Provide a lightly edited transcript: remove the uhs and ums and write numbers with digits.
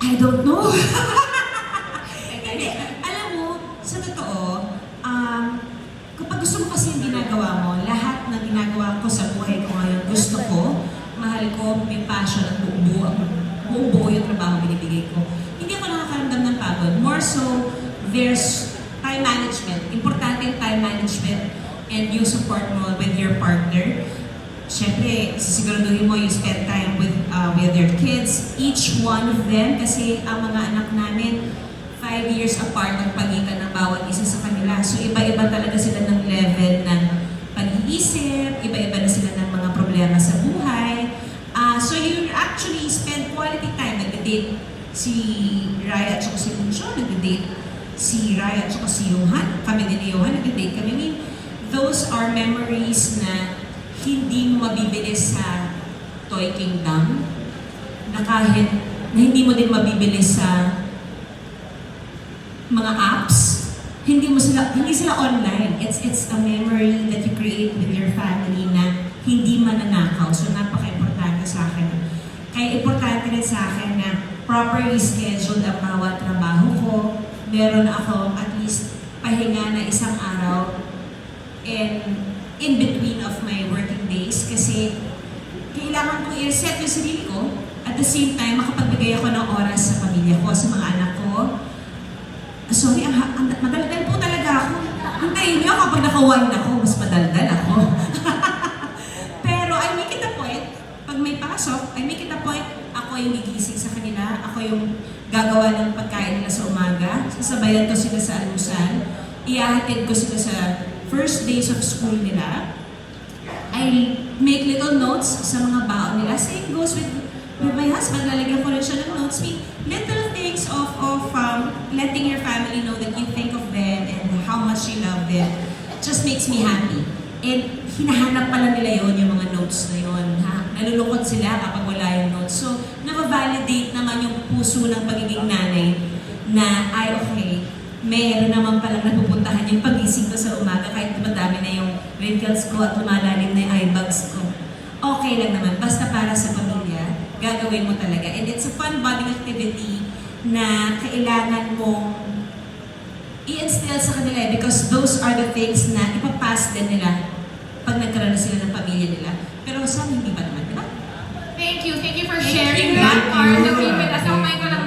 I don't know. Hindi. Alam mo, sa totoo, kapag gusto mo kasi yung ginagawa mo, lahat ng ginagawa ko sa buhay ko ngayon, gusto ko, mahal ko, may passion at buong-buo yung trabaho binibigay ko. Hindi ako nakakaramdam ng pagod. More so, there's time management. Importante yung time management and yung support mo with your partner. Siyempre, sisiguraduhin mo you spend time with your kids, each one of them, kasi ang mga anak namin, 5 years apart ang pagitan ng bawat isa sa kanila. So, iba-iba talaga sila ng level ng pag-iisip, iba-iba na sila ng mga problema sa buhay. So, you actually spend quality time. Nag-date si Raya at si Lucio, nag-date si Raya at si Johan. Kami din ni Johan, nag-date kami. I mean, those are memories na hindi mo mabibili sa Toy Kingdom, na kahit na hindi mo din mabibili sa mga apps, hindi sila online. It's a memory that you create with your family na hindi mananakaw. So napaka-importante sa akin. Kaya importante rin sa akin na properly scheduled ang bawat trabaho ko. Meron ako at least pahinga na isang araw and in between of my working days kasi kailangan kong i-reset yung sarili ko at the same time makapagbigay ako ng oras sa pamilya ko, sa mga anak ko. Sorry, madaldal po talaga ako. Hintayin niyo kapag naka-wine ako, mas madaldal ako. Pero I make it a point, pag may pasok, I make it a point, ako yung gigising sa kanila, ako yung gagawa ng pagkain nila sa umaga, sasabayan ko sila sa alusan, iahatid ko sila sa first days of school nila. I make little notes sa mga baon nila. Same goes with my husband. Lalagyan ko rin siya ng notes. Little things of letting your family know that you think of them and how much you love them just makes me happy. And hinahanap pala nila yon yung mga notes na yon. Nalulungkot sila kapag wala yung notes. So, nabavalidate naman yung puso ng pagiging nanay na, ay okay, meron naman palang napupuntahan yung pagising ko sa umaga kahit madami na yung wrinkles ko at lumalalim na yung eye bags ko. Okay lang naman, basta para sa pamilya, gagawin mo talaga. And it's a fun bonding activity na kailangan mong i-instill sa kanila because those are the things na ipapass din nila pag nagkaroon na sila ng pamilya nila. Pero sana hindi pa naman, di ba? Thank you for sharing that part of you with us. Ang mic ko lang